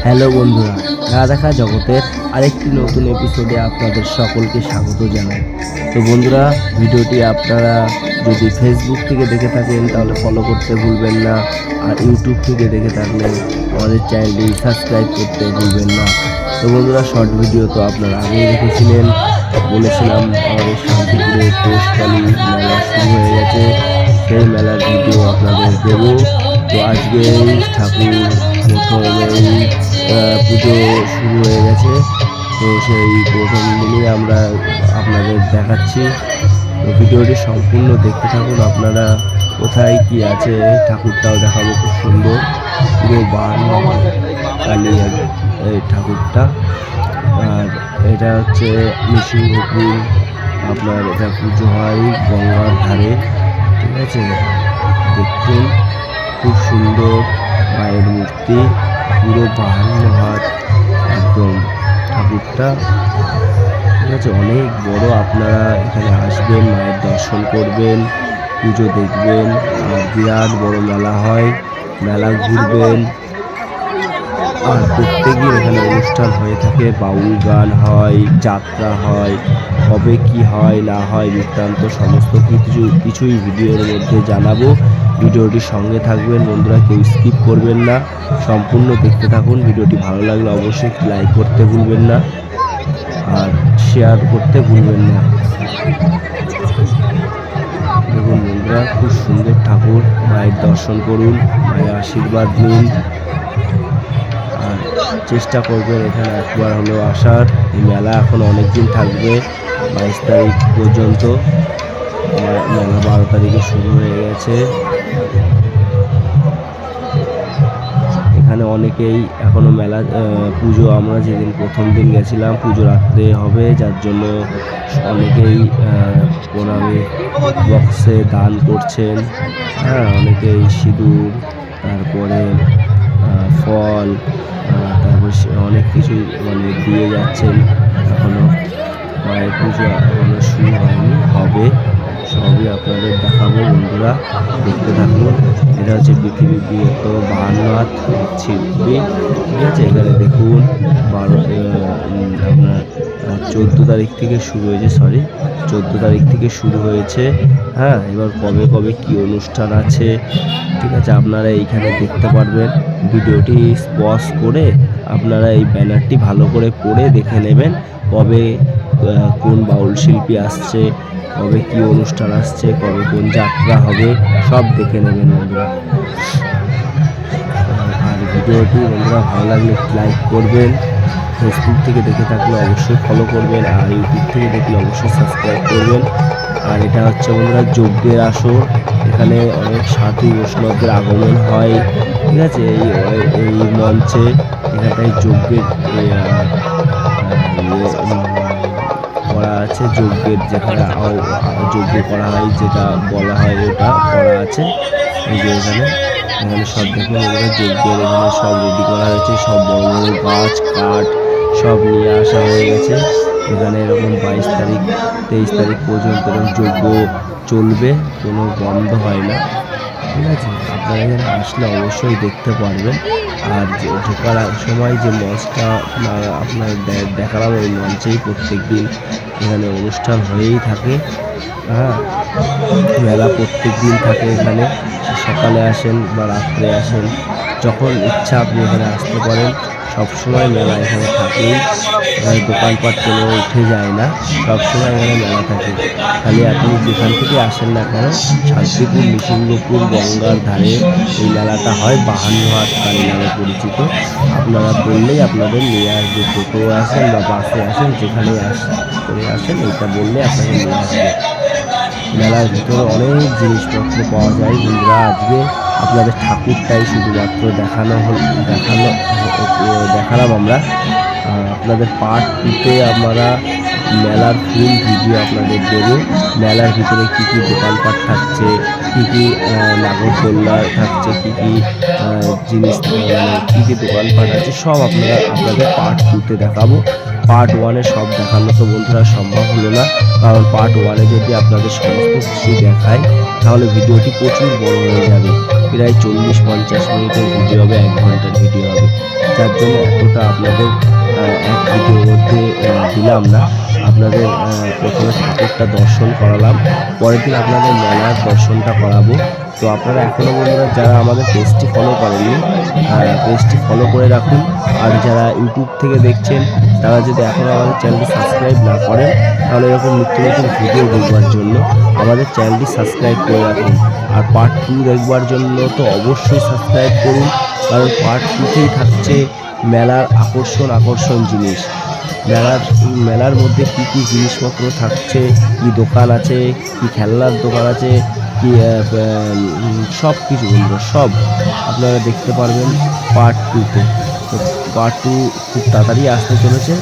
Hello বন্ধুরা, না দেখা জগতের আরেকটি নতুন এপিসোডে আপনাদের সকলকে স্বাগত জানাই। তো বন্ধুরা, ভিডিওটি আপনারা যদি ফেসবুক থেকে দেখে থাকেন তাহলে ফলো করতে ভুলবেন না, আর ইউটিউব থেকে দেখে থাকলে আমাদের চ্যানেলটি সাবস্ক্রাইব করতে ভুলবেন না। তো বন্ধুরা, শর্ট ভিডিও তো আপনারা আগেই দেখেছিলেন, বলেছিলাম আমাদের শান্তিপুরে পৌষকালী মেলা শুরু হয়ে গেছে, সেই মেলার ভিডিও আপনাদের দেব। তো আজকে ঠাকুর প্রথমেই পুজো শুরু হয়ে গেছে, তো সেই প্রথম দিনই আমরা আপনাদের দেখাচ্ছি। তো ভিডিওটি সম্পূর্ণ দেখতে থাকুন। আপনারা কোথায় কি আছে ঠাকুরটাও দেখাবো, খুব সুন্দর পুরো কালী এই ঠাকুরটা। আর এটা হচ্ছে নৃসিংহপুর, আপনার এটা পুজো হয় গঙ্গার ধারে, ঠিক আছে। দেখুন খুব সুন্দর মায়ের মূর্তি, পুরো 52 হাত একদম ঠাকুরটা, ঠিক আছে। অনেক বড়, আপনারা এখানে আসবেন, মায়ের দর্শন করবেন, পুজো দেখবেন। আর বিরাট বড় মেলা হয়, মেলা ঘুরবেন। আর প্রত্যেকদিন এখানে অনুষ্ঠান হয়ে থাকে, বাউল গান হয়, যাত্রা হয়, কবে কি হয় না হয় বৃত্তান্ত সমস্ত কিছুই ভিডিওর মধ্যে জানাবো। ভিডিওটির সঙ্গে থাকবেন বন্ধুরা, কেউ স্কিপ করবেন না, সম্পূর্ণ দেখতে থাকুন। ভিডিওটি ভালো লাগলে অবশ্যই লাইক করতে ভুলবেন না আর শেয়ার করতে ভুলবেন না। দেখুন বন্ধুরা, খুব সুন্দর ঠাকুর, মায়ের দর্শন করুন, মায়ের আশীর্বাদ নিন, আর চেষ্টা করবেন এখানে একবার হলেও আসার। এই মেলা এখন অনেক দিন থাকবে, 22 তারিখ পর্যন্ত। মেলা 12 তারিখে শুরু হয়ে গেছে। এখানে অনেকেই এখনো মেলা পুজো, আমরা যেদিন প্রথম দিন গেছিলাম পুজো রাত্রে হবে, যার জন্য অনেকেই প্রণামী বক্সে দান করছেন। হ্যাঁ, অনেকেই সিঁদুর, তারপরে ফল, তারপর অনেক কিছু দিয়ে যাচ্ছেন। এখনো মায়ের পুজো এখনো শুরু হয়নি, হবে, সবই আপনাদের দেখাবো বন্ধুরা, দেখতে থাকুন। এটা হচ্ছে পৃথিবীর বৃহত্তম 52 হাত শিল্পী, ঠিক আছে। এখানে দেখুন আপনার 14 তারিখ থেকে শুরু হয়েছে, 14 তারিখ থেকে শুরু হয়েছে। হ্যাঁ, এবার কবে কবে কি অনুষ্ঠান আছে, ঠিক আছে, আপনারা এইখানে দেখতে পারবেন। ভিডিওটি পজ করে আপনারা এই ব্যানারটি ভালো করে পড়ে দেখে নেবেন, কবে কোন বাউল শিল্পী আসছে, কবে কি অনুষ্ঠান আসছে, কবে কোন যাত্রা হবে, সব দেখে নেবেন বন্ধুরা। আর ভিডিওটি বন্ধুরা ভালো লাগলে লাইক করবেন, ফেসবুক থেকে দেখে থাকলে অবশ্যই ফলো করবেন, আর ইউটিউব থেকে দেখলে অবশ্যই সাবস্ক্রাইব করবেন। আর এটা হচ্ছে বন্ধুরা যজ্ঞের আসর, এখানে অনেক সাধু বৈষ্ণবদের আগমন হয়, ঠিক আছে। এই মঞ্চে এখানটায় যজ্ঞের করা আছে, যজ্ঞের যেখানে যজ্ঞ করা হয়, যেটা বলা হয় ওটা করা আছে। এই যে এখানে সব দেখুন এখানে যজ্ঞের এখানে সব রেডি করা হয়েছে, সব বড় বড় গাছ কাঠ সব নিয়ে আসা হয়ে গেছে। এখানে এরকম 22 তারিখ 23 তারিখ পর্যন্ত যজ্ঞ চলবে, কোনো বন্ধ হয় না, ঠিক আছে। আপনারা এখানে আসলে অবশ্যই দেখতে পারবেন। আর ঢোকার সময় যে মঞ্চটা আপনার দেখালাম, ওই মঞ্চেই প্রত্যেক দিন এখানে অনুষ্ঠান হয়েই থাকে। হ্যাঁ, মেলা প্রত্যেক দিন থাকে এখানে, সকালে আসেন বা রাত্রে আসেন, যখন ইচ্ছা আপনি এখানে আসতে পারেন। সবসময় মেলা এখানে থাকেই, এখানে দোকানপাট কোনো উঠে যায় না, সবসময় এখানে মেলা থাকে। খালি আপনি যেখান থেকে আসেন না কেন, শান্তিপুর নৃসিংহপুর গঙ্গার ধারে এই মেলাটা হয়, 52 হাত কালী নামে পরিচিত। আপনারা বললেই আপনাদের নিয়ে আসবে, টোটো আসেন বা বাসে আসেন, যেখানে করে আসেন, এইটা বললে আপনাকে নিয়ে আসবে। মেলার ভিতরে অনেক জিনিসপত্র পাওয়া যায় বন্ধুরা। আজকে আপনাদের ঠাকুরটাই শুধুমাত্র দেখালাম আমরা। আপনাদের পার্ট 2-তে আমরা মেলার ফুল ভিডিও আপনাদের দেবো। মেলার ভিতরে কী কী দোকানপাট থাকছে, কী কী নাগরদোল্লা থাকছে, কী কী জিনিস কী কী দোকানপাট আছে, সব আপনাদের পার্ট 2-তে দেখাবো। পার্ট 1-এ সব দেখানো তো বন্ধুরা সম্ভব হলো না, কারণ পার্ট 1-এ যদি আপনাদের সমস্ত কিছু দেখায় তাহলে ভিডিওটি প্রচুর বড় হয়ে যাবে। প্রায় 40-50 মিনিটের ভিডিও হবে, 1 ঘন্টার ভিডিও হবে, যার জন্য এতটা আপনাদের এক ভিডিওর মধ্যে দিলাম না। আপনাদের প্রথমে ঠাকুরটা দর্শন করালাম, পরের দিন আপনাদের মেলার দর্শনটা করাবো। তো আপনারা এখনও বন্ধুরা যারা আমাদের পেজটি ফলো করেননি, পেজটি ফলো করে রাখুন। আর যারা ইউটিউব থেকে দেখছেন তারা যদি এখনও আমাদের চ্যানেলটি সাবস্ক্রাইব না করেন, তাহলে এরকম নিত্য নতুন ভিডিও দেখবার জন্য আমাদের চ্যানেলটি সাবস্ক্রাইব করে রাখুন। আর পার্ট 2 দেখবার জন্য তো অবশ্যই সাবস্ক্রাইব করুন, কারণ পার্ট 2তেই থাকছে মেলার আকর্ষণ জিনিস। মেলার মধ্যে কী কী জিনিসপত্র থাকছে, কি দোকান আছে, কি খেলনার দোকান আছে, কি সব কিছু বন্ধুরা সব আপনারা দেখতে পারবেন পার্ট 2তে। তো পার্ট 2 খুব তাড়াতাড়ি আসতে চলেছে।